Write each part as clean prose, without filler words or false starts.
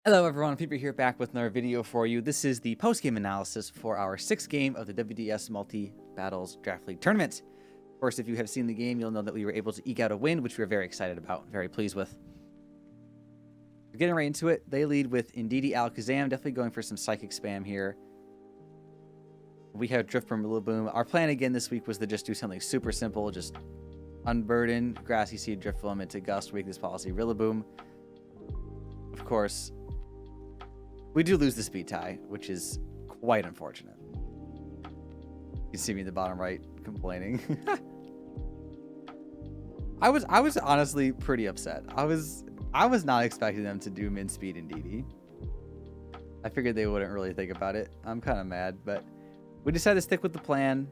Hello everyone, feeper here back with another video for you. This is the post-game analysis for our 6th game of the WDS Multi-Battles Draft League Tournament. Of course, if you have seen the game, you'll know that we were able to eke out a win, which we are very excited about, very pleased with. We're getting right into it. They lead with Ndidi Alakazam, definitely going for some psychic spam here. We have Drift from Rillaboom. Our plan again this week was to just do something super simple, just unburden Grassy Seed, Drifloom into Gust, Weakness Policy, Rillaboom. Of course, we do lose the speed tie, which is quite unfortunate. You can see me in the bottom right complaining. I was honestly pretty upset. I was not expecting them to do min speed in DD. I figured they wouldn't really think about it. I'm kind of mad, but we decided to stick with the plan.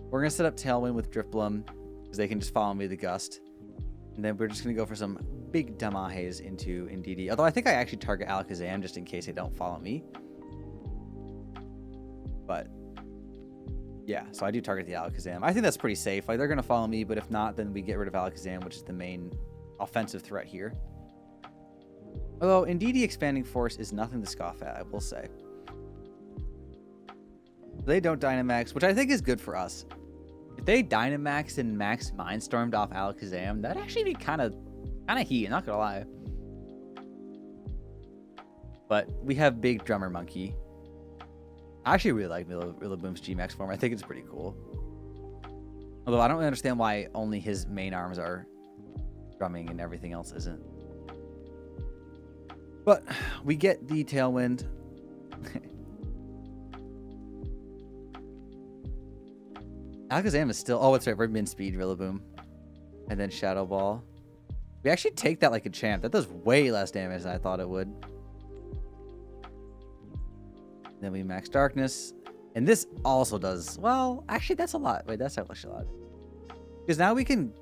We're gonna set up Tailwind with Drifloom because they can just follow me the Gust, and then we're just gonna go for some big Damahes into Ndidi. Although I think I actually target Alakazam just in case they don't follow me. But yeah, so I do target the Alakazam. I think that's pretty safe. Like, they're going to follow me, but if not, then we get rid of Alakazam, which is the main offensive threat here. Although Ndidi Expanding Force is nothing to scoff at, I will say. They don't Dynamax, which I think is good for us. If they Dynamax and Max Mindstormed off Alakazam, that'd actually be kind of heat, not gonna lie. But we have big Drummer Monkey. I actually really like Rillaboom's G-Max form. I think it's pretty cool. Although I don't really understand why only his main arms are drumming and everything else isn't. But we get the Tailwind. Alakazam is still... Oh, it's right. We're min-speed Rillaboom. And then Shadow Ball. We actually take that like a champ. That does way less damage than I thought it would. Then we max Darkness. And this also does... Well, actually, that's a lot. Wait, that's actually a lot. Because now we can...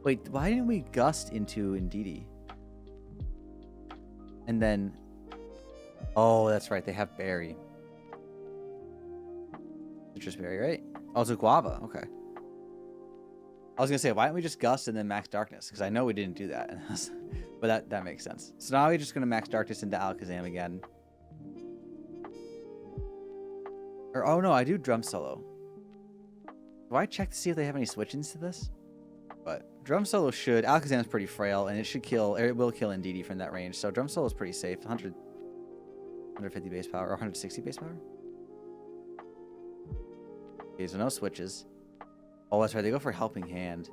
Wait, why didn't we Gust into Ndidi? And then... Oh, that's right. They have Berry. Citrus Berry, right? Oh, it's a Guava. Okay. I was going to say, why don't we just Gust and then Max Darkness? Because I know we didn't do that. But that makes sense. So now we're just going to Max Darkness into Alakazam again. Or, oh no, I do Drum Solo. Do I check to see if they have any switch-ins to this? But Drum Solo should... Alakazam is pretty frail, and it should kill... It will kill Ndidi from that range. So Drum Solo is pretty safe. 150 base power, or 160 base power? Okay, so no switches. Oh, that's right. They go for Helping Hand.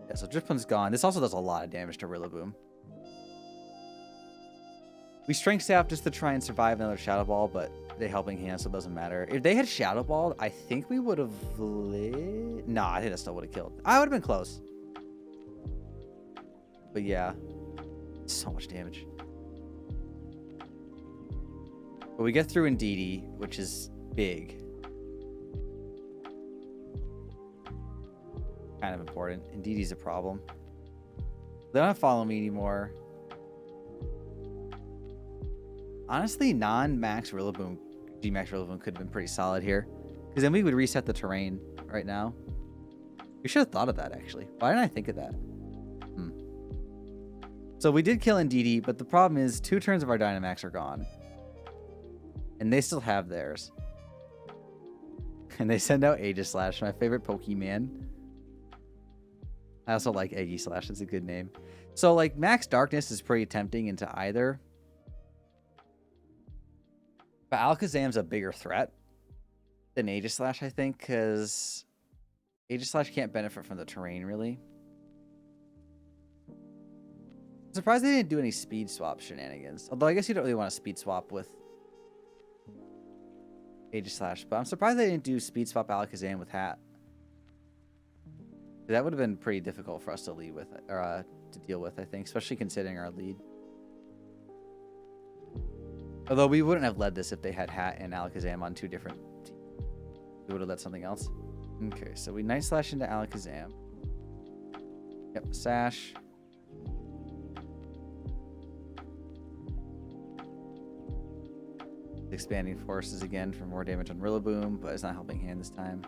Yeah, so Drifloom's gone. This also does a lot of damage to Rillaboom. We Strength Sap just to try and survive another Shadow Ball, but they Helping Hand, so it doesn't matter. If they had Shadow Ball, I think we would have lit... Nah, I think that still would have killed. I would have been close. But yeah. So much damage. But we get through Ndidi, which is big. Kind of important. Ndidi's a problem. They don't follow me anymore. Honestly, non-max Rillaboom, G-Max Rillaboom could have been pretty solid here. Because then we would reset the terrain right now. We should have thought of that, actually. Why didn't I think of that? So we did kill Ndidi, but the problem is 2 turns of our Dynamax are gone. And they still have theirs. And they send out Aegislash, my favorite Pokemon. I also like Aegislash. It's a good name. So, like, Max Darkness is pretty tempting into either. But Alakazam's a bigger threat than Aegislash, I think, because Aegislash can't benefit from the terrain, really. I'm surprised they didn't do any speed swap shenanigans. Although, I guess you don't really want to speed swap with Aegislash. But I'm surprised they didn't do speed swap Alakazam with Hat. That would have been pretty difficult for us to lead with, or to deal with, I think, especially considering our lead. Although we wouldn't have led this if they had Hat and Alakazam on 2 different teams. We would have led something else. Okay, so we Night Slash into Alakazam. Yep, Sash. Expanding Forces again for more damage on Rillaboom, but it's not Helping Hand this time.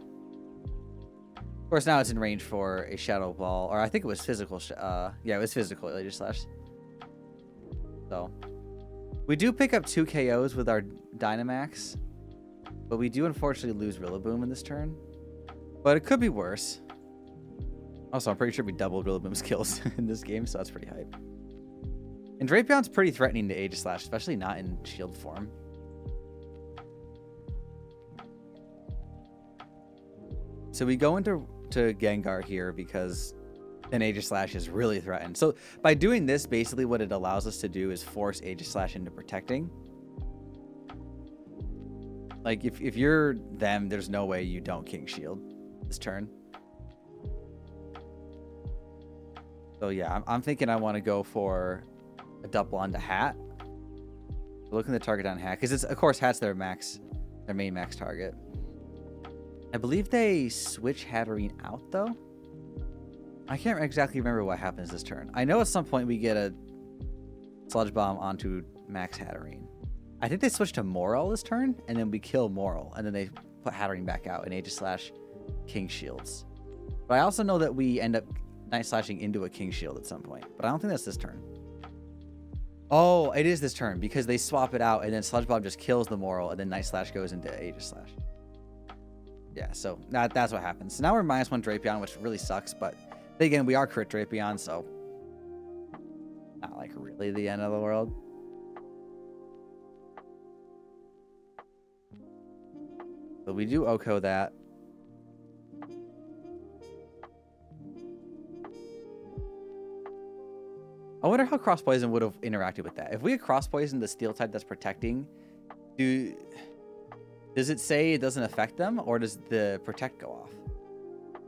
Of course, now it's in range for a Shadow Ball, or I think it was physical. Yeah, it was physical Aegislash. So We do pick up 2 KOs with our Dynamax, but we do unfortunately lose Rillaboom in this turn. But it could be worse. Also, I'm pretty sure we doubled Rillaboom's kills in this game, so that's pretty hype. And Drapions pretty threatening to Aegislash, especially not in shield form. So we go into Gengar here because an Aegislash is really threatened. So by doing this, basically what it allows us to do is force Aegislash into protecting. Like if you're them, there's no way you don't King Shield this turn. So yeah, I'm thinking I want to go for a double onto Hat. Looking at the target on Hat, because it's of course Hat's their main max target. I believe they switch Hatterene out though. I can't exactly remember what happens this turn. I know at some point we get a Sludge Bomb onto Max Hatterene. I think they switch to Moral this turn, and then we kill Moral, and then they put Hatterene back out and Aegislash King Shields. But I also know that we end up Night Slashing into a King Shield at some point, but I don't think that's this turn. Oh, it is this turn because they swap it out, and then Sludge Bomb just kills the Moral, and then Night Slash goes into Aegislash. Yeah, so that's what happens. So now we're -1 Drapion, which really sucks, but again, we are crit Drapion, so not like really the end of the world. But we do OHKO that. I wonder how Cross Poison would have interacted with that. If we had Cross Poison the Steel type that's protecting, does it say it doesn't affect them, or does the Protect go off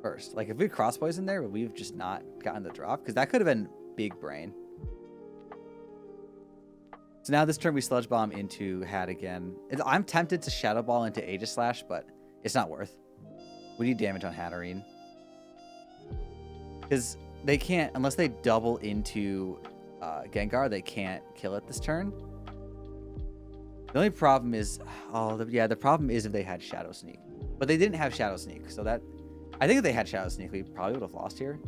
first? Like if we had Cross Poison there, but we've just not gotten the drop, because that could have been big brain. So now this turn we Sludge Bomb into Hat again. I'm tempted to Shadow Ball into Aegislash, but it's not worth. We need damage on Hatterene. Because they can't, unless they double into Gengar, they can't kill it this turn. The only problem is, the problem is if they had Shadow Sneak. But they didn't have Shadow Sneak, so that, I think if they had Shadow Sneak, we probably would have lost here.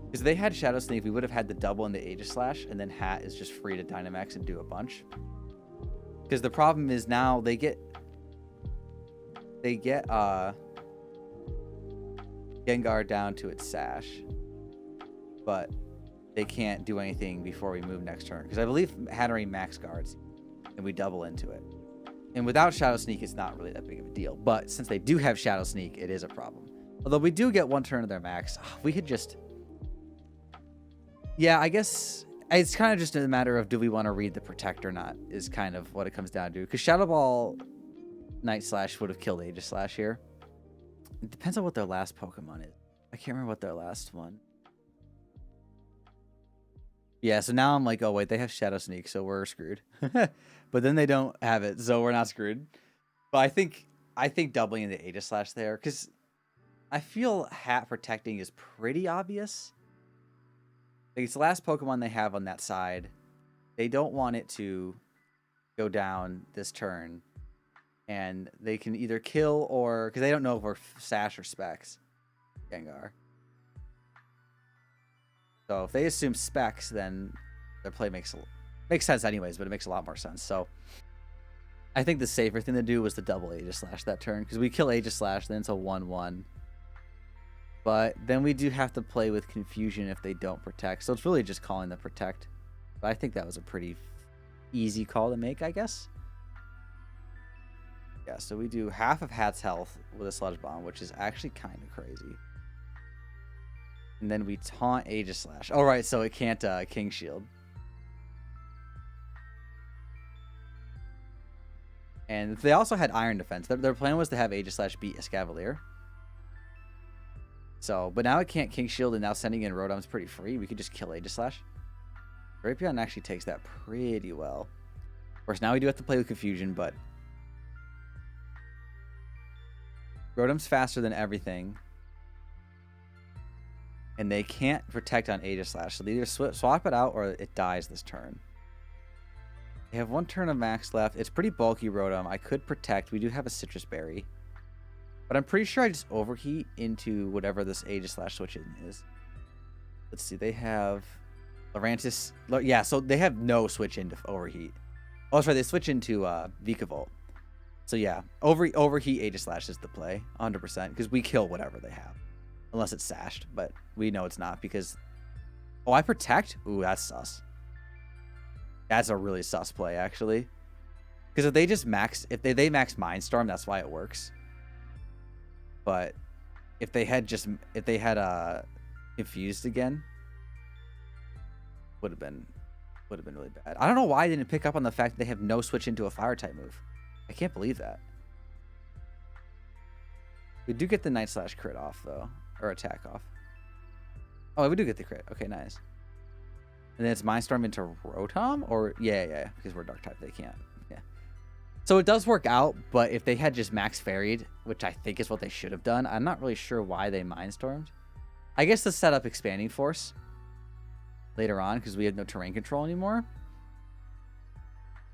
Because if they had Shadow Sneak, we would have had the double into Aegislash, and then Hat is just free to Dynamax and do a bunch. Because the problem is now they get Gengar down to its Sash, but they can't do anything before we move next turn. Because I believe Hatterene max guards, and we double into it. And without Shadow Sneak, it's not really that big of a deal. But since they do have Shadow Sneak, it is a problem. Although we do get one turn of their max. We could just... Yeah, I guess it's kind of just a matter of do we want to read the Protect or not is kind of what it comes down to. Because Shadow Ball Night Slash would have killed Aegislash here. It depends on what their last Pokemon is. I can't remember what their last one. Yeah, so now I'm like, oh wait, they have Shadow Sneak, so we're screwed. But then they don't have it, so we're not screwed. But I think doubling into Aegislash there, because I feel Hat protecting is pretty obvious. Like it's the last Pokemon they have on that side. They don't want it to go down this turn. And they can either kill or... Because they don't know if we're Sash or Specs. Gengar. So if they assume Specs, then their play makes sense anyways, but it makes a lot more sense. So I think the safer thing to do was to double Aegislash that turn. Because we kill Aegislash, then it's a 1-1. But then we do have to play with Confusion if they don't Protect. So it's really just calling the Protect. But I think that was a pretty easy call to make, I guess. Yeah, so we do half of Hat's health with a Sludge Bomb, which is actually kind of crazy. And then we taunt Aegislash. Oh, right, so it can't King Shield. And they also had Iron Defense. Their plan was to have Aegislash beat Escavalier. So, but now it can't King Shield, and now sending in Rotom's pretty free. We could just kill Aegislash. Drapion actually takes that pretty well. Of course, now we do have to play with Confusion, but Rotom's faster than everything. And they can't Protect on Aegislash, so they either swap it out or it dies this turn. They have one turn of max left. It's pretty bulky Rotom. I could Protect. We do have a Citrus Berry. But I'm pretty sure I just overheat into whatever this Aegislash switch in is. Let's see. They have Lurantis. Yeah, so they have no switch into overheat. Oh, that's right. They switch into Vikavolt. So yeah, overheat Aegislash is the play, 100%, because we kill whatever they have, unless it's sashed. But we know it's not because. Oh, I protect. Ooh, that's sus. That's a really sus play actually, because if they just max, if they max Mindstorm, that's why it works. But if they had infused again, would have been really bad. I don't know why I didn't pick up on the fact that they have no switch into a fire type move. I can't believe that. We do get the Night Slash crit off though, or attack off. Oh, we do get the crit. Okay, nice. And then it's Mindstorm into Rotom, or yeah, because we're Dark type, they can't. Yeah. So it does work out, but if they had just max Fairied, which I think is what they should have done, I'm not really sure why they Mindstormed. I guess to set up Expanding Force later on, because we had no terrain control anymore.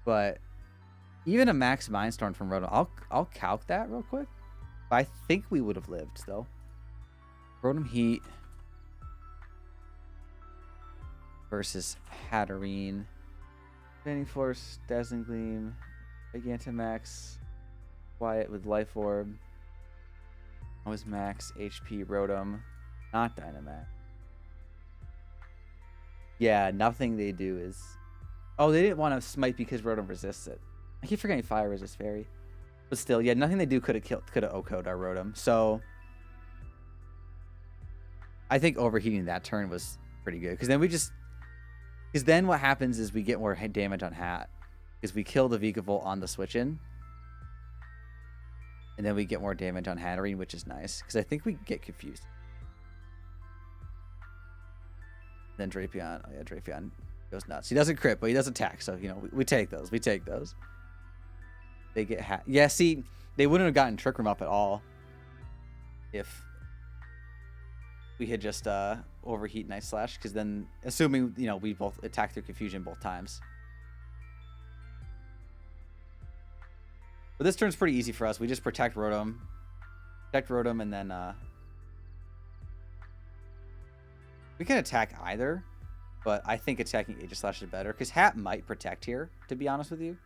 But even a max Mindstorm from Rotom, I'll calc that real quick. But I think we would have lived still. Rotom Heat versus Hatterene. Expanding Force, Dazzling Gleam, Gigantamax, Quiet with Life Orb. Always max HP Rotom, not Dynamax. Yeah, nothing they do is... Oh, they didn't want to smite because Rotom resists it. I keep forgetting Fire resists Fairy. But still, yeah, nothing they do could have OHKO'd our Rotom. So I think overheating that turn was pretty good. Because then what happens is we get more damage on Hat. Because we kill the Vikavolt on the switch in. And then we get more damage on Hatterene, which is nice. Because I think we get confused. Then Drapion. Oh yeah, Drapion goes nuts. He doesn't crit, but he does attack. So, you know, we take those. We take those. They get Hat. Yeah, see, they wouldn't have gotten Trick Room up at all if we had just overheat Night Slash. Because then, assuming, you know, we both attack through confusion both times. But this turn's pretty easy for us. We just protect Rotom. And then we can attack either, but I think attacking Aegislash is better because Hat might protect here, to be honest with you.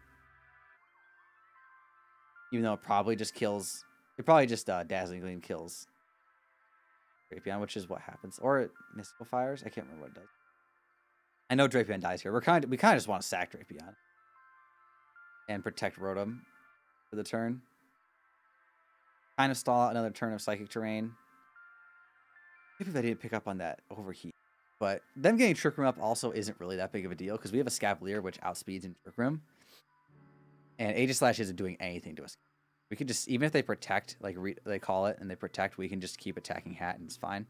Even though it probably just kills, it probably just Dazzling Gleam kills Drapion, which is what happens, or it Mystical Fires. I can't remember what it does. I know Drapion dies here. We kind of just want to sack Drapion and protect Rotom for the turn. Kind of stall out another turn of Psychic Terrain. Maybe I didn't pick up on that overheat. But them getting Trick Room up also isn't really that big of a deal because we have a Scavalier which outspeeds in Trick Room. And Aegislash isn't doing anything to us. We could just, even if they protect, like they call it, and they protect, we can just keep attacking Hat and it's fine.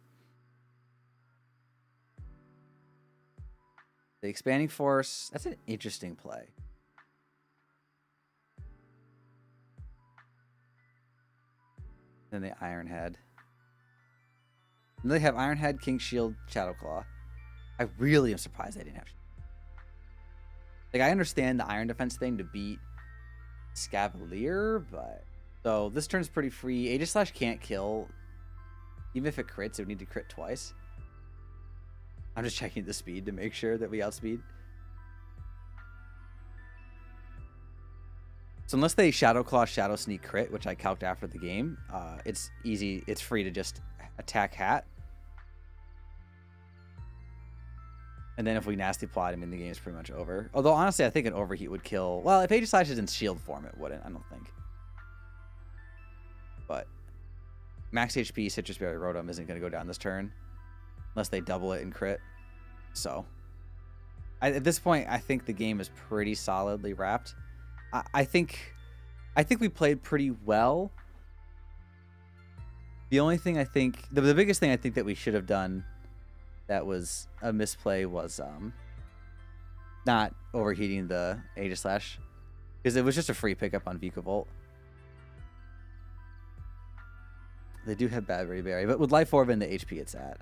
The Expanding Force, that's an interesting play. Then the Iron Head. And they have Iron Head, King Shield, Shadow Claw. I really am surprised they didn't have. Like, I understand the Iron Defense thing to beat Scavalier, but so this turn's pretty free. Aegislash can't kill. Even if it crits, it would need to crit twice. I'm just checking the speed to make sure that we outspeed. So unless they Shadow Claw, Shadow Sneak crit, which I calced after the game, it's easy. It's free to just attack Hat. And then if we Nasty Plot him, the game is pretty much over. Although, honestly, I think an Overheat would kill... Well, if Aegislash is in shield form, it wouldn't. I don't think. But max HP Citrus Berry Rotom isn't going to go down this turn. Unless they double it and crit. So, at this point, I think the game is pretty solidly wrapped. I think we played pretty well. The only thing I think... The biggest thing I think that we should have done that was a misplay was not overheating the Aegislash. Because it was just a free pickup on Vikavolt. They do have Battery Berry, but with Life Orb and the HP it's at.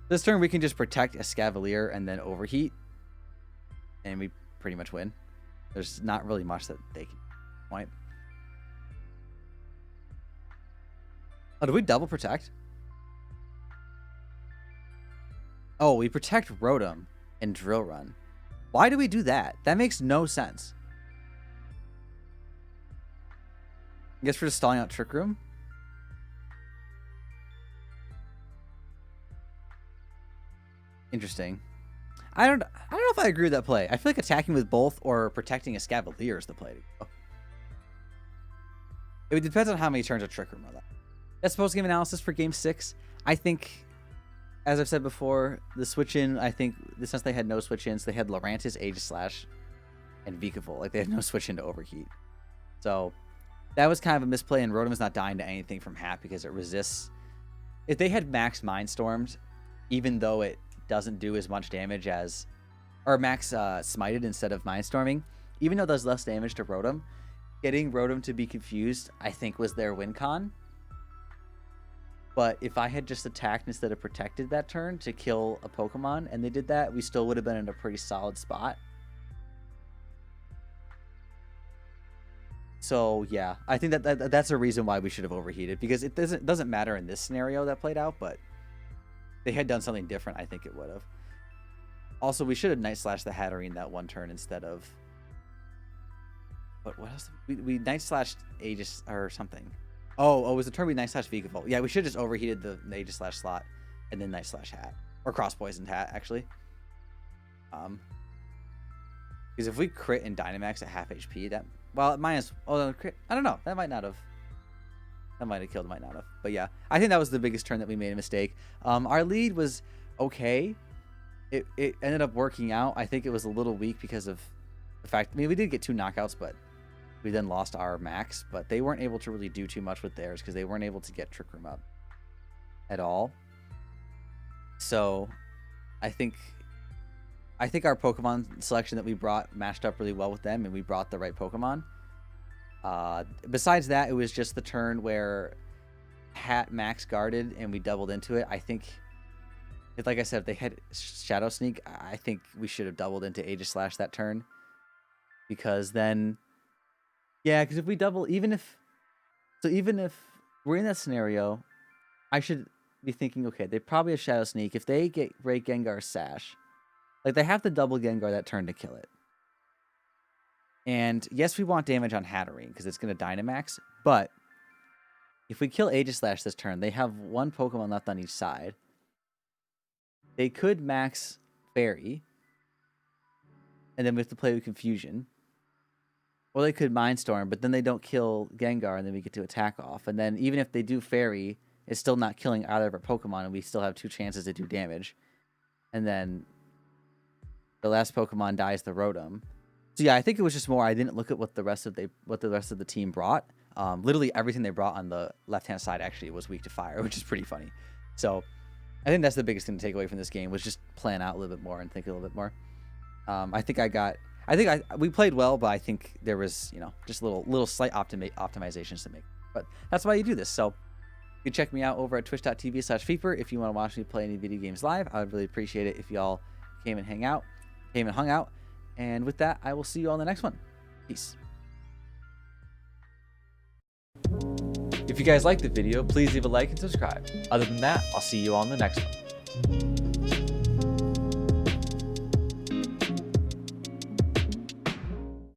This turn we can just protect a Scavalier and then overheat. And we pretty much win. There's not really much that they can point. Oh, did we double protect? Oh, we protect Rotom and Drill Run. Why do we do that? That makes no sense. I guess we're just stalling out Trick Room. Interesting. I don't know if I agree with that play. I feel like attacking with both or protecting a Scavalier is the play to go. It depends on how many turns of Trick Room are left. That's post-game analysis for Game 6. I think, as I've said before, the switch-in, I think, since they had no switch-ins, they had Lurantis, Aegislash, and Vikavolt. Like, they had no switch-in to Overheat. So, that was kind of a misplay, and Rotom is not dying to anything from Hat because it resists. If they had max Mindstormed, even though it doesn't do as much damage as, or max smited instead of Mindstorming, even though it does less damage to Rotom, getting Rotom to be confused, I think, was their win con. But if I had just attacked instead of protected that turn to kill a Pokemon, and they did that, we still would have been in a pretty solid spot. So yeah, I think that's a reason why we should have overheated, because it doesn't matter in this scenario that played out, but they had done something different, I think it would have. Also, we should have Night Slash the Hatterene that one turn instead of... What else? We Night Slashed Aegis or something. Oh, it was the turn we Night Slash Vikavolt. Yeah, we should have just overheated the Aegis Slash slot and then Night Slash Hat. Or Cross Poisoned Hat, actually. Because if we crit and Dynamax at half HP, that... Well, minus... Oh, crit... I don't know. That might not have... That might have killed, might not have. But yeah, I think that was the biggest turn that we made a mistake. Our lead was okay. It ended up working out. I think it was a little weak because of the fact... I mean, we did get 2 knockouts, but we then lost our max. But they weren't able to really do too much with theirs because they weren't able to get Trick Room up at all. So I think our Pokemon selection that we brought matched up really well with them, and we brought the right Pokemon. Besides that, it was just the turn where Hat max guarded and we doubled into it. I think, like I said, if they had Shadow Sneak, I think we should have doubled into Aegislash that turn. Because then, yeah, because if we double, even if we're in that scenario, I should be thinking, okay, they probably have Shadow Sneak. If they break Gengar's Sash, like, they have to double Gengar that turn to kill it. And yes, we want damage on Hatterene because it's going to Dynamax. But if we kill Aegislash this turn, they have 1 Pokemon left on each side. They could max Fairy, and then we have to play with Confusion. Or they could Mindstorm, but then they don't kill Gengar, and then we get to attack off. And then even if they do Fairy, it's still not killing either of our Pokemon, and we still have 2 chances to do damage. And then the last Pokemon dies the Rotom. So yeah, I think it was just more, I didn't look at what the rest of the team brought. Literally everything they brought on the left-hand side actually was weak to fire, which is pretty funny. So I think that's the biggest thing to take away from this game, was just plan out a little bit more and think a little bit more. We played well, but I think there was, just little slight optimizations to make. But that's why you do this. So you can check me out over at twitch.tv/feeper if you want to watch me play any video games live. I would really appreciate it if y'all came and hung out. And with that, I will see you all in the next one. Peace. If you guys liked the video, please leave a like and subscribe. Other than that, I'll see you all in the next one.